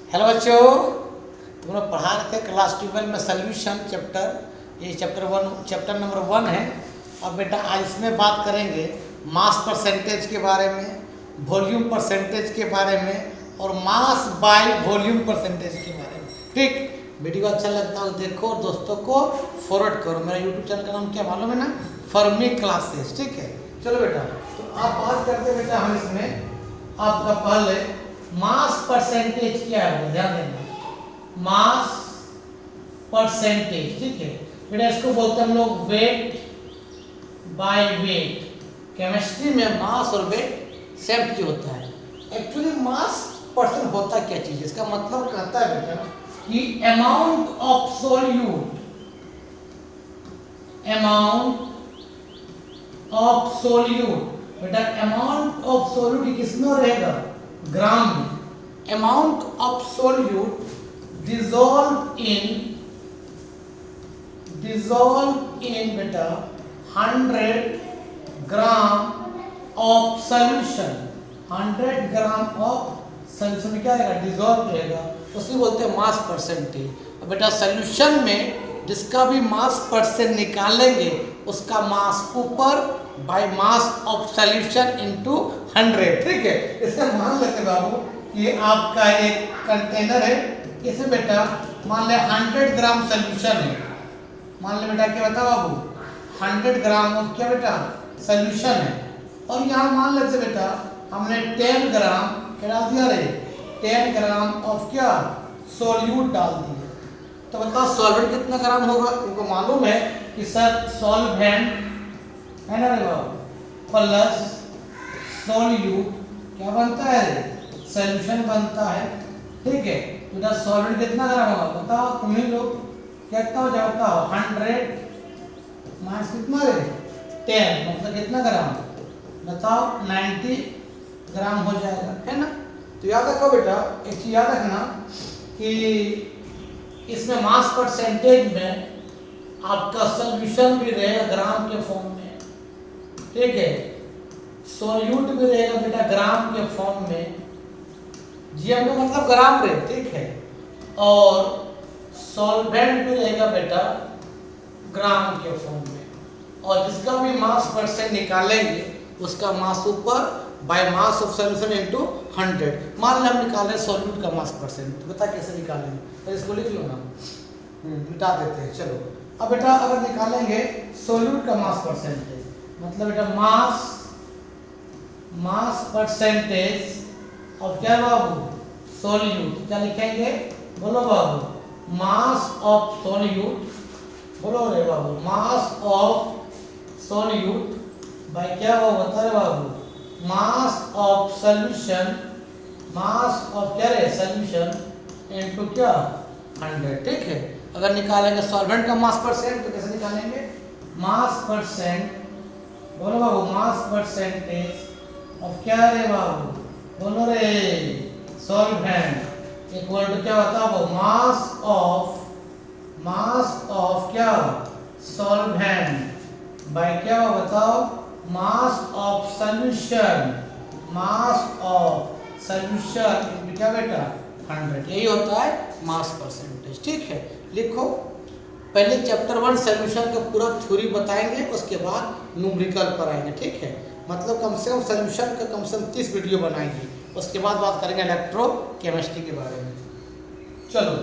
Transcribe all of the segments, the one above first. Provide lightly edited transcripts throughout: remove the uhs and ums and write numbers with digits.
Hello बच्चों, तुम लोग पढ़ा रहे थे क्लास 12 में सोल्यूशन चैप्टर। ये चैप्टर नंबर 1 है। अब बेटा आज इसमें बात करेंगे मास परसेंटेज के बारे में, वॉल्यूम परसेंटेज के बारे में और मास बाय वॉल्यूम परसेंटेज के बारे में। ठीक, वीडियो अच्छा लगता है देखो और दोस्तों को फॉरवर्ड करो। मेरा यूट्यूब चैनल का नाम क्या मालूम है ना, फर्मी क्लासेस। ठीक है, चलो बेटा, तो आप बात करते बेटा हम इसमें आपका पहले मास परसेंटेज क्या है ध्यान देना। मास परसेंटेज, ठीक है बेटा, इसको बोलते हैं हम लोग वेट बाय वेट। केमिस्ट्री में मास और वेट सेम चीज होता है। एक्चुअली मास परसेंट होता क्या चीज, इसका मतलब कहता है बेटा कि amount of solute, amount of solute बेटा, अमाउंट ऑफ सोल्यूट किसमें रहेगा, ग्राम में। Amount of solute dissolved in बेटा 100 gram of solution. 100 gram of solution क्या रहेगा, डिजोल्व रहेगा, उसे बोलते हैं मास परसेंटेज। अब बेटा सोल्यूशन में जिसका भी मास परसेंट निकालेंगे उसका मास ऊपर by mass of solution into 100। ठीक है, इसे मान लेते बाबू कि आपका एक कंटेनर है, इसमें बेटा मान ले 100 ग्राम सोल्यूशन है। मान ले बेटा क्या बता बाबू, 100 ग्राम ऑफ क्या बेटा सोल्यूशन है। और यहाँ मान लेते बेटा हमने 10 ग्राम क्या डाल दिया रे, 10 ग्राम ऑफ क्या सोल्यूट डाल दिया। तो बताओ सॉल्वेंट कितना ग्राम होगा, उनको मालूम है कि सर सॉल्वेंट है ना रे बाबू प्लस सोल्यूट क्या बनता है, सोल्यूशन बनता है। ठीक है, तो सॉल्वेंट कितना ग्राम होगा बताओ तुम ही लोग, कितना हो जाता हो 100 माइनस कितना रे 10, मतलब कितना ग्राम बताओ 90 ग्राम हो जाएगा, है ना। तो याद रखो बेटा, एक चीज याद रखना कि इसमें मास परसेंटेज में आपका सोल्यूशन भी रहेगा ग्राम के फॉर्म में। ठीक है, सोल्यूट भी रहेगा बेटा ग्राम के फॉर्म में, जीएम का मतलब ग्राम रहे। ठीक है, और सॉल्वेंट भी रहेगा बेटा ग्राम के फॉर्म में। और जिसका भी मास परसेंट निकालेंगे उसका मास ऊपर by mass of solution into 100। मान लें हम निकालें सॉल्यूट का मास परसेंट, तो बता कैसे निकालेंगे, तो इसको लिख लो ना, मिटा देते हैं। चलो अब बेटा अगर निकालेंगे सोल्यूट का मास परसेंटेज, मतलब बेटा मास परसेंटेज अब क्या बाबू सोल्यूट, क्या लिखेंगे बोलो बाबू, मास ऑफ सोल्यूट, बोलो रे बाबू मास ऑफ सोल्यूट बाय क्या बाबू बता रहे बाबू, mass of solution, mass of क्या रे सोल्यूशन इनटू क्या 100। ठीक है, अगर निकालेंगे सॉल्वेंट का मास परसेंट तो कैसे निकालेंगे, मास परसेंट, बोलो बाबू मास परसेंटेज ऑफ क्या रे बाबू, बोलो रे सॉल्वेंट इक्वल टू क्या बताओ मास ऑफ क्या सॉल्वेंट बाय क्या बताओ mass of solution, mass of solution क्या बेटा 100। यही होता है मास परसेंटेज। ठीक है, लिखो पहले चैप्टर 1 सॉल्यूशन का पूरा थ्योरी बताएंगे, उसके बाद न्यूमेरिकल पर आएंगे। ठीक है, मतलब कम से कम सॉल्यूशन का कम से कम 30 वीडियो बनाएंगे, उसके बाद बात करेंगे इलेक्ट्रो केमिस्ट्री के बारे में। चलो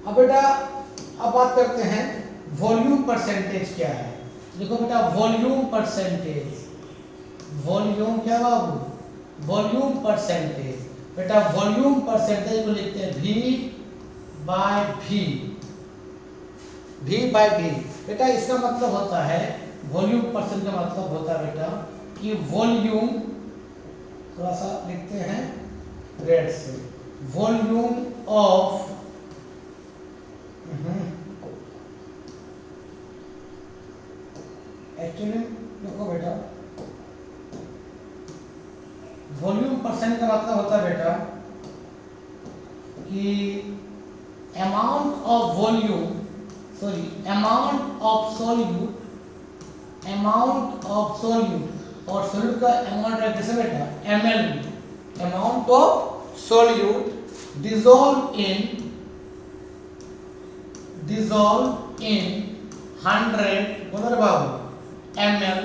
अब बेटा अब बात करते हैं वॉल्यूम परसेंटेज क्या है। देखो बेटा वॉल्यूम परसेंटेज, वॉल्यूम क्या बाबू, वॉल्यूम परसेंटेज बेटा, वॉल्यूम परसेंटेज को लिखते हैं V बाय V बेटा। इसका मतलब होता है वॉल्यूम परसेंट का मतलब होता है बेटा कि वॉल्यूम, थोड़ा सा लिखते हैं रेड से, वॉल्यूम ऑफ एक्चुअली देखो बेटा वॉल्यूम परसेंट का मतलब होता है बेटा कि amount of volume, sorry amount of solute, amount of solute और सोल्यूट का अमाउंट है जैसे बेटा ml, amount of solute dissolve in 100 बोलो रे बाबू ml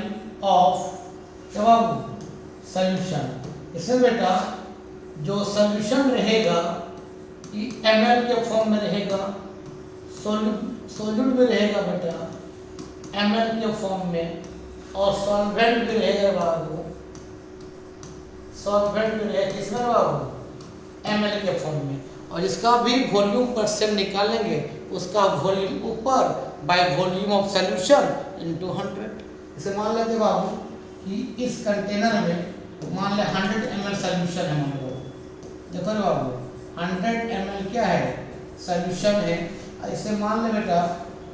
of क्या बाबू सॉल्यूशन। इसमें बेटा जो सॉल्यूशन रहेगा ये ml के फॉर्म में रहेगा, सोल्यूट भी रहेगा बेटा ml के फॉर्म में, और सॉल्वेंट भी रहेगा बाबू, सॉल्वेंट भी रहेगा किसमें बाबू ml के फॉर्म में। और इसका भी वॉल्यूम परसेंट निकालेंगे, उसका वॉल्यूम ऊपर by volume of solution into 100। इसे मान लेते बाबू कि इस कंटेनर में मान ले 100 ml सॉल्यूशन है, मान लो देखो रे बाबू 100 ml क्या है सॉल्यूशन है। इसे मान ले बेटा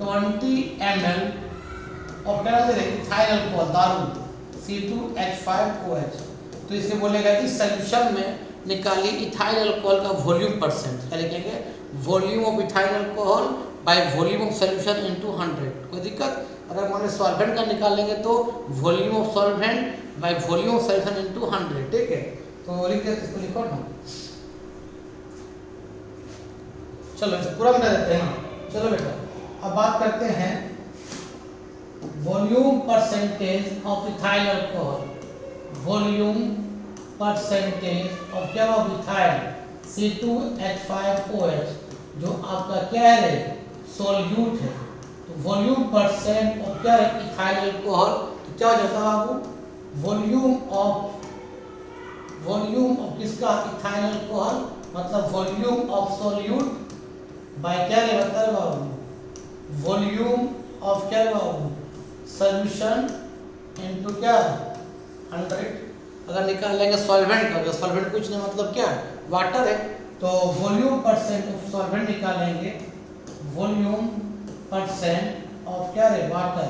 20 ml और क्या दे रहे इथाइल अल्कोहल दारू C2H5OH। तो इसे बोलेगा इस सॉल्यूशन में निकालिए इथाइल अल्कोहल का वॉल्यूम परसेंट, क्या लिखेंगे volume of ethyl alcohol by volume of solution into 100। कोई दिक्कत? अगर मान लो सॉल्वेंट का निकालेंगे तो volume of solvent by volume of solution into 100। ठीक है, तो लिख के इसको लिखो ना, चलो इसे पूरा मिटा देते हैं ना। चलो बेटा अब बात करते हैं volume percentage of ethyl alcohol, volume percentage of क्या ऑफ इथाइल C2H5OH जो आपका क्या है सोल्यूट है। तो वॉल्यूम परसेंट ऑफ क्या है इथाइल अल्कोहल, तो क्या हो जाता है बाबू वॉल्यूम ऑफ किसका इथाइल अल्कोहल मतलब वॉल्यूम ऑफ सोल्यूट बाय क्या है बता रहे बाबू वॉल्यूम ऑफ क्या है बाबू सॉल्यूशन इनटू क्या 100। अगर निकाल लेंगे सॉल्वेंट का, जो सॉल्वेंट कुछ नहीं मतलब क्या वाटर है, तो वॉल्यूम परसेंट ऑफ सॉल्वेंट निकालेंगे, वॉल्यूम परसेंट ऑफ क्या है वाटर,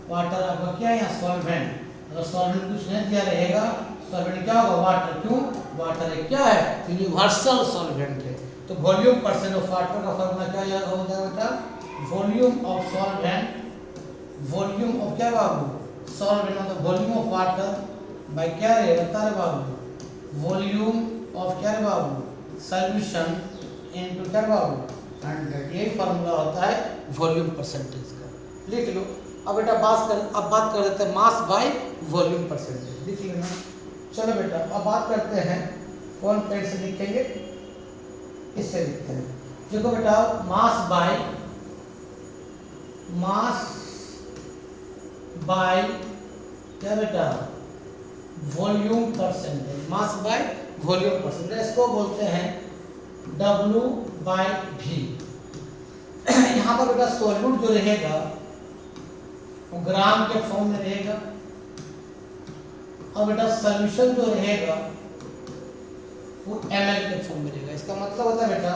वाटर आपका क्या है यहाँ सॉल्वेंट। अगर सॉल्वेंट कुछ नहीं दिया रहेगा सॉल्वेंट क्या होगा वाटर, क्यों वाटर है क्या है यूनिवर्सल सॉल्वेंट है। तो वॉल्यूम परसेंट ऑफ वाटर का फॉर्मूला क्या हो जाएगा बेटा volume of solvent, volume of क्या बाबू सॉल्वेंट मतलब वॉल्यूम ऑफ वाटर बाय क्या है बता रहे बाबू वॉल्यूम ऑफ क्या है बाबू सॉल्यूशन इनटू क्या बाबू 100। यही फार्मूला होता है वॉल्यूम परसेंटेज का, लिख लो। अब बेटा अब बात कर लेते हैं मास बाय वॉल्यूम परसेंटेज, लिख लेना। चलो बेटा अब बात करते हैं कौन पेन से लिखेंगे, इससे लिखते हैं। देखो बेटा मास बाय क्या बेटा volume percentage, mass by volume percentage इसको बोलते हैं W/V। यहाँ पर बेटा सोल्यूट जो रहेगा वो ग्राम के फॉर्म में रहेगा, और बेटा सॉल्यूशन जो रहेगा वो ml के फॉर्म में रहेगा। इसका मतलब होता है बेटा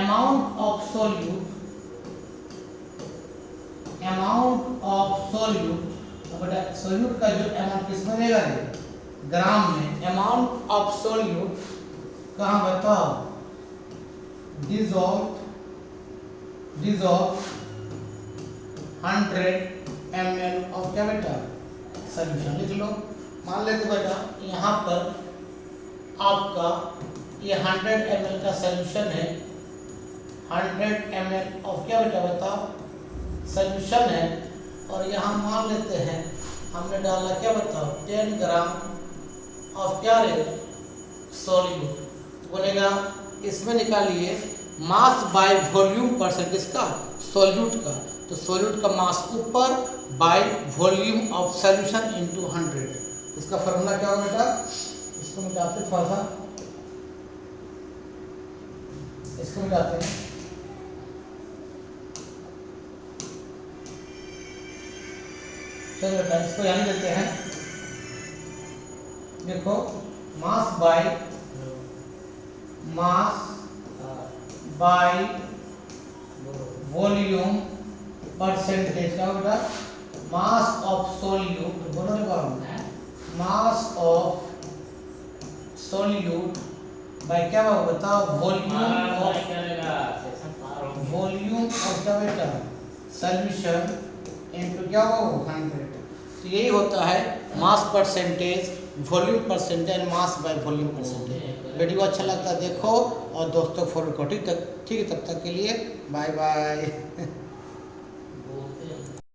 अमाउंट ऑफ सोल्यूट, तो बेटा सोल्यूट का जो अमाउंट किसमें रहेगा ग्राम में, अमाउंट ऑफ सोल्यूट कहाँ बताओ dissolve 100 ml ऑफ क्या बेटा सॉल्यूशन, लिख लो। मान लेते बेटा यहाँ पर आपका ये 100 ml का सॉल्यूशन है, 100 ml ऑफ क्या बेटा बताओ सॉल्यूशन है, और यहाँ मान लेते हैं हमने डाला क्या बताओ 10 ग्राम ऑफ क्या रे सोल्यूट। बोलेगा इसमें निकालिए मास बाय वॉल्यूम परसेंट किसका सोल्यूट का, तो सोल्यूट का मास ऊपर by volume of solution into 100। इसका फॉर्मूला क्या होगा बेटा, इसको मिटाते थोड़ा सा, इसको मिटाते हैं। चलो बेटा इसको यानी देते हैं, देखो मास बाय वॉल्यूम परसेंटेज क्या बेटा मास ऑफ सोल्यूट, बोलो रे बाबू मास ऑफ सोल्यूट बाय क्या बाबू बताओ वॉल्यूम ऑफ क्या बेटा सॉल्यूशन इनटू क्या बाबू 100। तो यही होता है mass percentage, volume percentage, mass by volume percentage. Video अच्छा लगता है देखो और दोस्तों को फॉरवर्ड करो। ठीक है, तब तक के लिए बाय बाय।